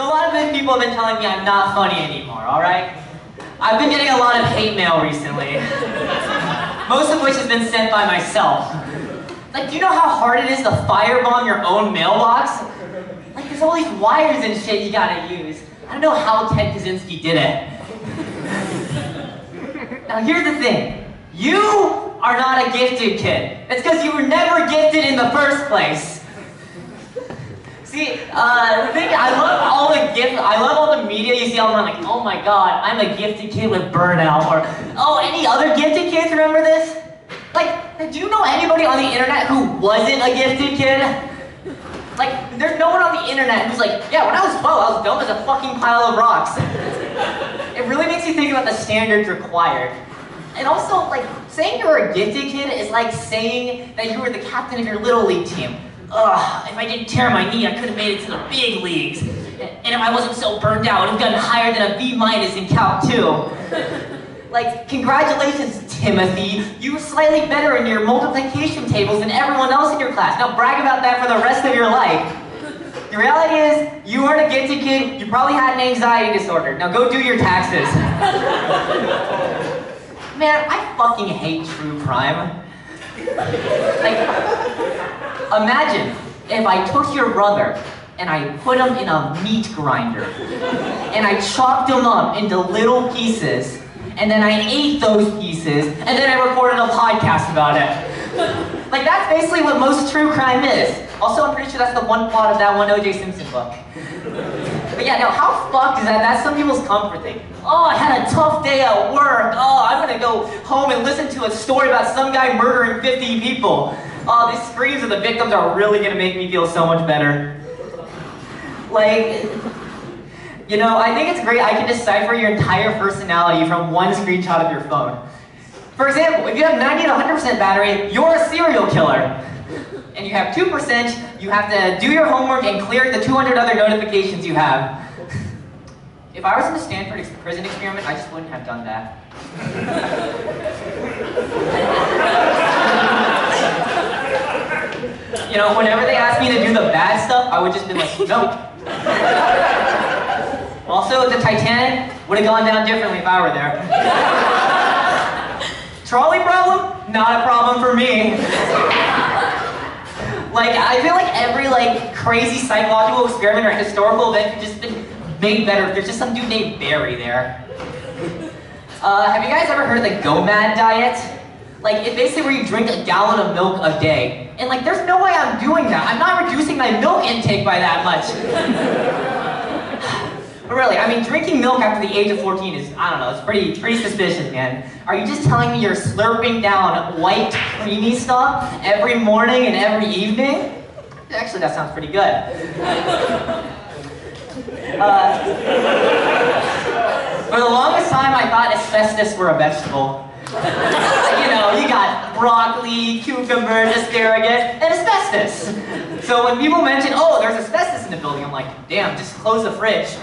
So a lot of good people have been telling me I'm not funny anymore, alright? I've been getting a lot of hate mail recently. Most of which has been sent by myself. Like, do you know how hard it is to firebomb your own mailbox? Like, there's all these wires and shit you gotta use. I don't know how Ted Kaczynski did it. Now here's the thing. You are not a gifted kid. It's because you were never gifted in the first place. See, the thing, I love all the media you see online, like, oh my god, I'm a gifted kid with burnout, or, oh, any other gifted kids remember this? Like, do you know anybody on the internet who wasn't a gifted kid? Like, there's no one on the internet who's like, yeah, when I was 12, I was dumb as a fucking pile of rocks. It really makes you think about the standards required. And also, like, saying you were a gifted kid is like saying that you were the captain of your Little League team. Ugh, if I didn't tear my knee, I could have made it to the big leagues. And if I wasn't so burned out, I would have gotten higher than a B- in Calc 2. Like, congratulations, Timothy. You were slightly better in your multiplication tables than everyone else in your class. Now brag about that for the rest of your life. The reality is, you weren't a gifted kid, you probably had an anxiety disorder. Now go do your taxes. Man, I fucking hate true crime. Like, imagine if I took your brother and I put him in a meat grinder and I chopped him up into little pieces and then I ate those pieces and then I recorded a podcast about it. Like, that's basically what most true crime is. Also, I'm pretty sure that's the one plot of that one O.J. Simpson book. But yeah, no, how fucked is that? That's some people's comfort thing. Oh, I had a tough day at work. Oh, I'm gonna go home and listen to a story about some guy murdering 50 people. Oh, these screams of the victims are really gonna make me feel so much better. Like, you know, I think it's great I can decipher your entire personality from one screenshot of your phone. For example, if you have 90 to 100% battery, you're a serial killer. And you have 2%, you have to do your homework and clear the 200 other notifications you have. If I was in the Stanford prison experiment, I just wouldn't have done that. You know, whenever they asked me to do the bad stuff, I would just be like, no. Also, the Titanic would have gone down differently if I were there. Trolley problem? Not a problem for me. Like, I feel like every, like, crazy psychological experiment or historical event could just been made better if there's just some dude named Barry there. Have you guys ever heard of the Go Mad diet? Like, it's basically where you drink a gallon of milk a day. And, like, there's no way I'm doing that. I'm not reducing my milk intake by that much. But really, I mean, drinking milk after the age of 14 is, I don't know, it's pretty suspicious, man. Are you just telling me you're slurping down white, creamy stuff every morning and every evening? Actually, that sounds pretty good. For the longest time, I thought asbestos were a vegetable. You know, you got broccoli, cucumber, asparagus, and asbestos. So when people mention, oh, there's asbestos in the building, I'm like, damn, just close the fridge.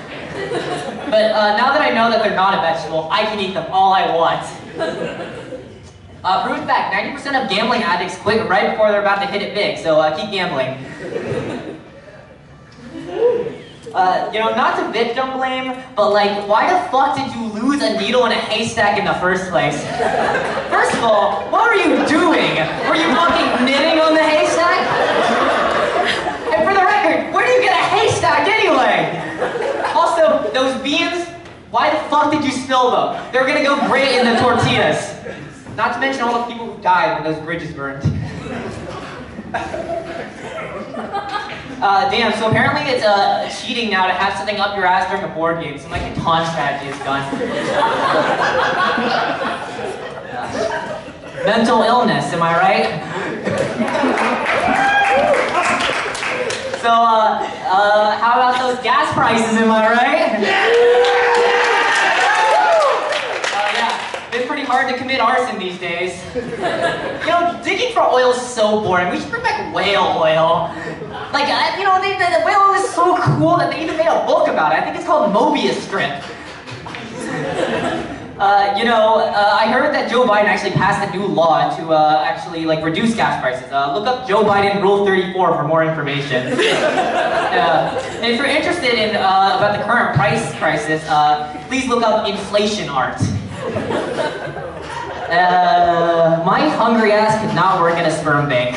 But now that I know that they're not a vegetable, I can eat them all I want. Proof fact, 90% of gambling addicts quit right before they're about to hit it big, so keep gambling. You know, not to victim blame, but like, why the fuck did you lose a needle in a haystack in the first place? First of all, what were you doing? Were you fucking knitting on the haystack? And for the record, where do you get a haystack anyway? Also, those beans, why the fuck did you spill them? They're gonna go great in the tortillas. Not to mention all the people who died when those bridges burned. Damn, so apparently it's cheating now to have something up your ass during a board game, so my Catan strategy is done. Mental illness, am I right? So, how about those gas prices, am I right? Yeah, it's pretty hard to commit arson these days. You know, digging for oil is so boring. We should bring back whale oil. Like, you know, the whale oil is so cool that they even made a book about it. I think it's called Mobius Strip. I heard that Joe Biden actually passed a new law to actually like reduce gas prices. Look up Joe Biden Rule 34 for more information. And if you're interested in about the current price crisis, please look up inflation art. My hungry ass could not work in a sperm bank.